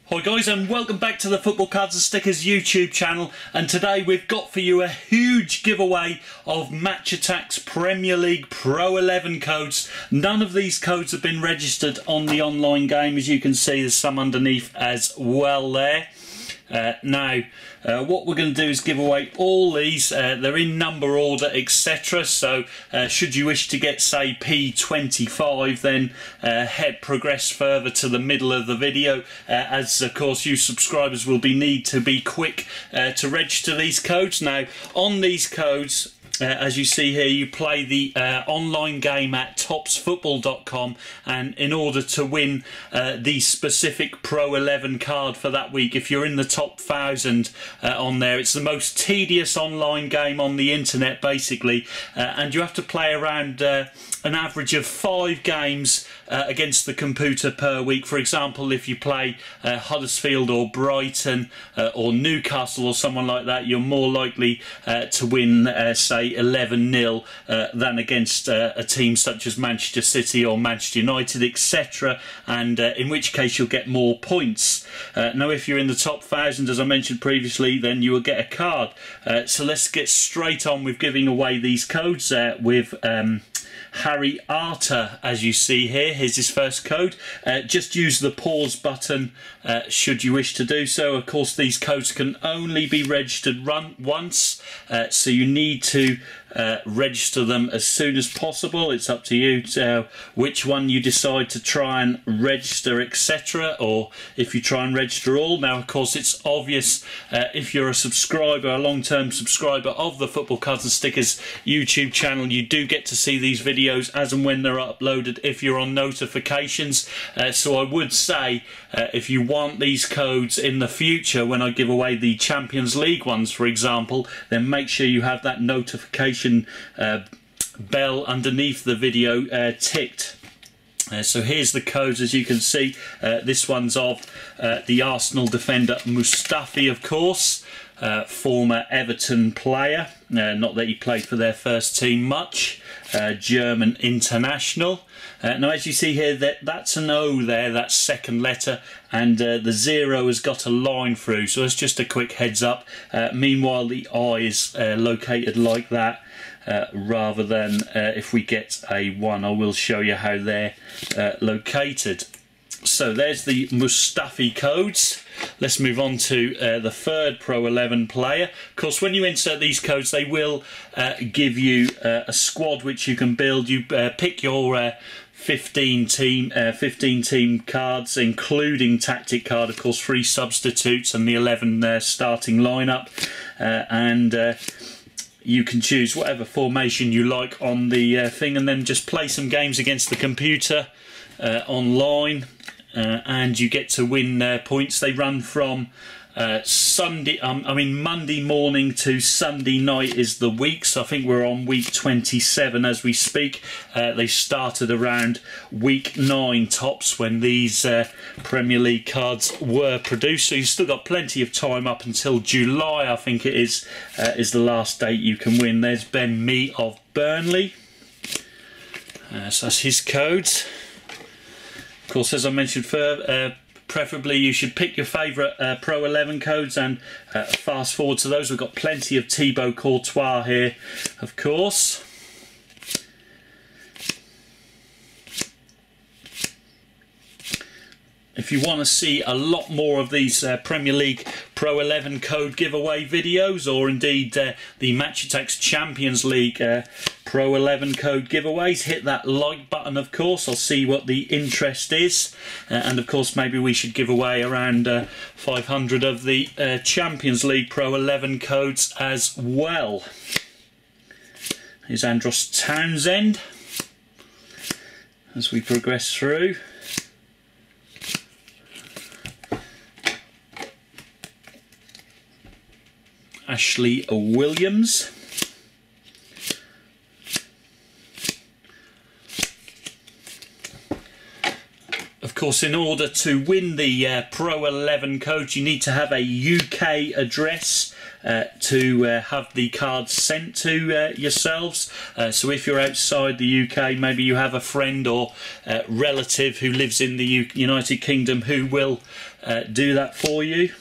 Hi guys, and welcome back to the Football Cards and Stickers YouTube channel, and today we've got for you a huge giveaway of Attax Premier League Pro 11 codes. None of these codes have been registered on the online game. As you can see, there's some underneath as well there. What we're going to do is give away all these. They're in number order, etc. So should you wish to get, say, P25, then progress further to the middle of the video, as of course you subscribers will need to be quick to register these codes. Now, on these codes, as you see here, you play the online game at topsfootball.com, and in order to win the specific Pro 11 card for that week, if you're in the top 1,000 on there, it's the most tedious online game on the internet basically, and you have to play around an average of 5 games against the computer per week. For example, if you play Huddersfield or Brighton or Newcastle or someone like that, you're more likely to win, say, 11-0 than against a team such as Manchester City or Manchester United, etc., and in which case you'll get more points. Now, if you're in the top 1,000, as I mentioned previously, then you will get a card. So let's get straight on with giving away these codes with Harry Arter, as you see here. Here's his first code. Just use the pause button should you wish to do so. Of course, these codes can only be registered once, so you need to register them as soon as possible. It's up to you which one you decide to try and register, etc., or if you try and register all. Now, of course, it's obvious if you're a subscriber, a long-term subscriber of the Football Cards and Stickers YouTube channel, you do get to see these videos as and when they're uploaded if you're on notifications. So I would say if you want these codes in the future when I give away the Champions League ones, for example, then make sure you have that notification bell underneath the video ticked. So here's the codes, as you can see. This one's of the Arsenal defender Mustafi, of course, former Everton player, not that he played for their first team much, German international. Now, as you see here, that's an O there, that second letter, and the 0 has got a line through, so it's just a quick heads up. Meanwhile, the I is located like that, rather than if we get a 1. I will show you how they're located. So there's the Mustafi codes. Let's move on to the third Pro 11 player. Of course, when you insert these codes, they will give you a squad which you can build. You pick your 15 team cards, including tactic card, of course, 3 substitutes and the 11 starting lineup, and you can choose whatever formation you like on the thing, and then just play some games against the computer online, and you get to win points. They run from Monday morning to Sunday night is the week, so I think we're on week 27 as we speak. They started around week 9 tops when these Premier League cards were produced, so you've still got plenty of time up until July, I think it is the last date you can win. There's Ben Mee of Burnley, so that's his codes. Of course, as I mentioned, preferably you should pick your favourite Pro 11 codes and fast forward to those. We've got plenty of Thibaut Courtois here, of course. If you want to see a lot more of these Premier League Pro 11 code giveaway videos, or indeed the Attax Champions League Pro 11 code giveaways, hit that like button, of course. I'll see what the interest is, and of course maybe we should give away around 500 of the Champions League Pro 11 codes as well. Here's Andros Townsend as we progress through. Ashley Williams. Of course, in order to win the Pro 11 code, you need to have a UK address. to have the cards sent to yourselves. So if you're outside the UK, maybe you have a friend or relative who lives in the United Kingdom who will do that for you.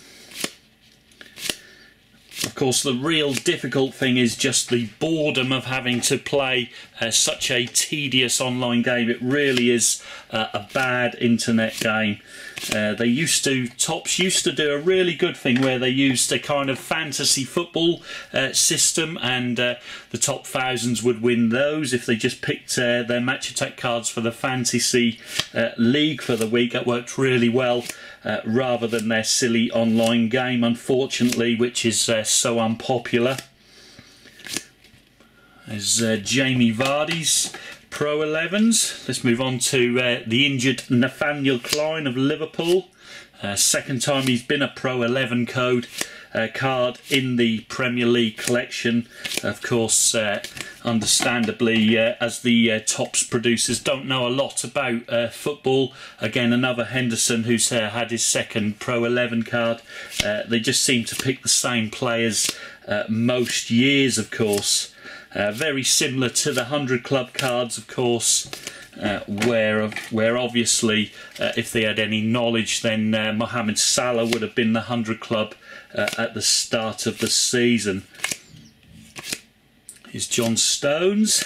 Of course, the real difficult thing is just the boredom of having to play such a tedious online game. It really is a bad internet game. Topps used to do a really good thing where they used a kind of fantasy football system, and the top thousands would win those if they just picked their Match Attack cards for the fantasy league for the week. That worked really well, rather than their silly online game, unfortunately, which is so unpopular. There's Jamie Vardy's Pro 11s. Let's move on to the injured Nathaniel Klein of Liverpool. Second time he's been a Pro 11 code card in the Premier League collection. Of course, understandably, as the Topps producers don't know a lot about football. Again, another Henderson who's had his second Pro 11 card. They just seem to pick the same players most years, of course. Very similar to the 100 Club cards, of course, where obviously, if they had any knowledge, then Mohamed Salah would have been the 100 Club at the start of the season. Here's John Stones.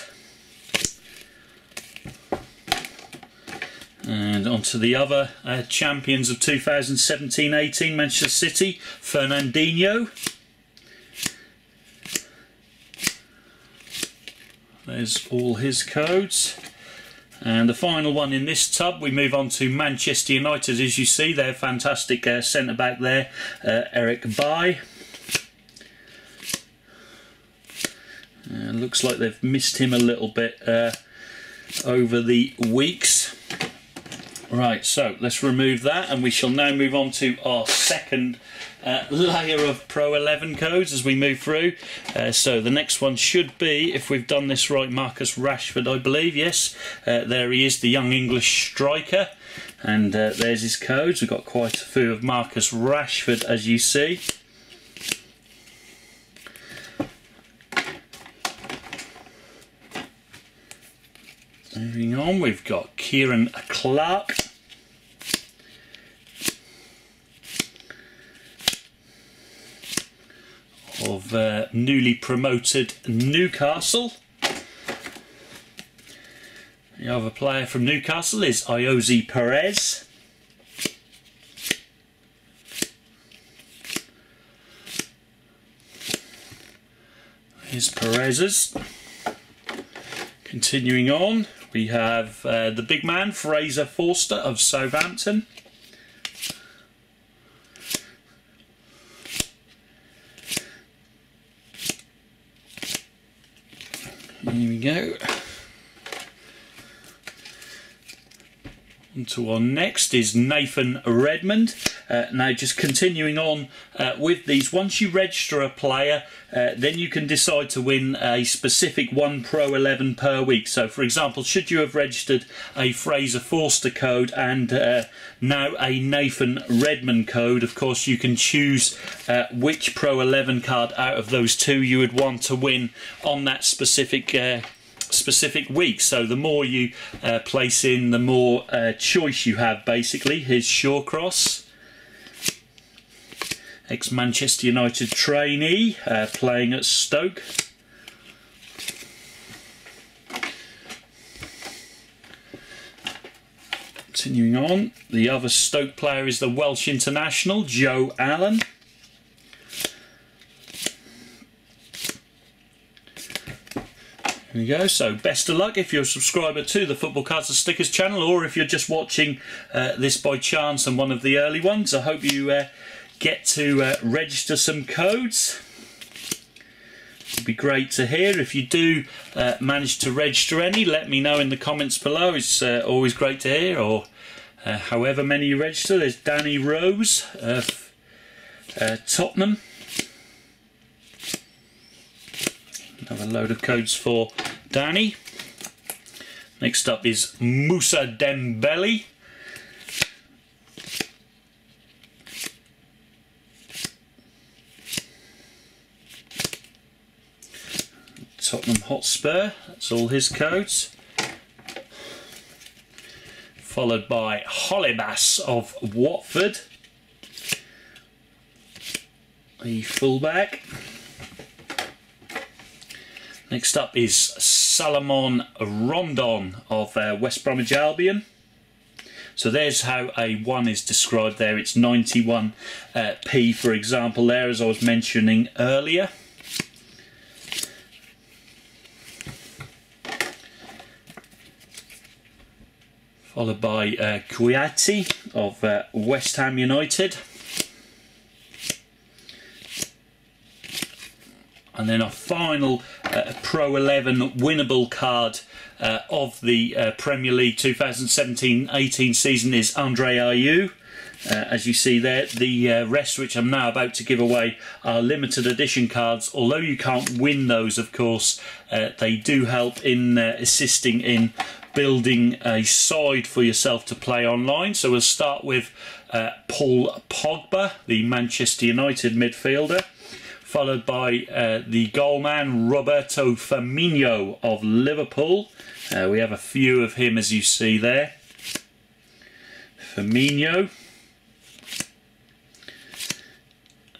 And on to the other champions of 2017-18, Manchester City, Fernandinho. There's all his codes. And the final one in this tub, we move on to Manchester United. As you see, their fantastic centre-back there, Eric Bailly. Looks like they've missed him a little bit over the weeks. Right, so let's remove that, and we shall now move on to our second layer of Pro 11 codes as we move through. So the next one should be, if we've done this right, Marcus Rashford, I believe. Yes, there he is, the young English striker, and there's his codes. We've got quite a few of Marcus Rashford, as you see. Moving on, we've got Kieran Clark. Of newly promoted Newcastle. The other player from Newcastle is Iosi Perez. Here's Perez's. Continuing on, we have the big man, Fraser Forster of Southampton. Here we go. On to our next is Nathan Redmond. Now, just continuing on with these, once you register a player, then you can decide to win a specific one Pro 11 per week. So, for example, should you have registered a Fraser Forster code and now a Nathan Redmond code, of course, you can choose which Pro 11 card out of those two you would want to win on that specific week. So the more you place in, the more choice you have, basically. Here's Shawcross, ex-Manchester United trainee, playing at Stoke. Continuing on, the other Stoke player is the Welsh international, Joe Allen. There we go. So best of luck if you're a subscriber to the Football Cards and Stickers channel, or if you're just watching this by chance and one of the early ones. I hope you get to register some codes. It'd be great to hear. If you do manage to register any, let me know in the comments below. It's always great to hear, or however many you register. There's Danny Rose of Tottenham. Another load of codes for Danny. Next up is Moussa Dembele. Tottenham Hotspur, that's all his codes. Followed by Holebas of Watford, the fullback. Next up is Salomon Rondon of West Bromwich Albion. So there's how a 1 is described there. It's 91p, for example, there, as I was mentioning earlier. Followed by Kouyaté of West Ham United. And then our final Pro 11 winnable card of the Premier League 2017-18 season is Andre Ayew. As you see there, the rest, which I'm now about to give away, are limited edition cards. Although you can't win those, of course, they do help in assisting in building a side for yourself to play online. So we'll start with Paul Pogba, the Manchester United midfielder, followed by the goalman Roberto Firmino of Liverpool. We have a few of him, as you see there. Firmino.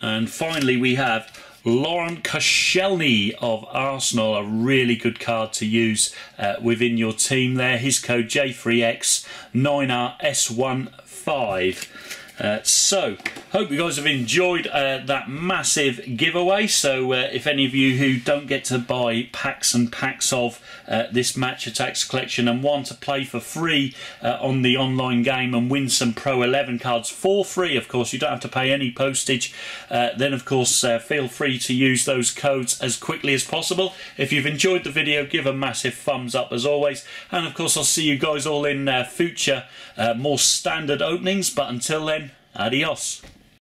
And finally we have Laurent Koscielny of Arsenal, a really good card to use within your team there. His code J3X9RS15. So, hope you guys have enjoyed that massive giveaway. So, if any of you who don't get to buy packs and packs of this Match Attax collection and want to play for free on the online game and win some Pro 11 cards for free, of course, you don't have to pay any postage, then of course feel free to use those codes as quickly as possible. If you've enjoyed the video, give a massive thumbs up as always, and of course I'll see you guys all in future more standard openings, but until then, adios.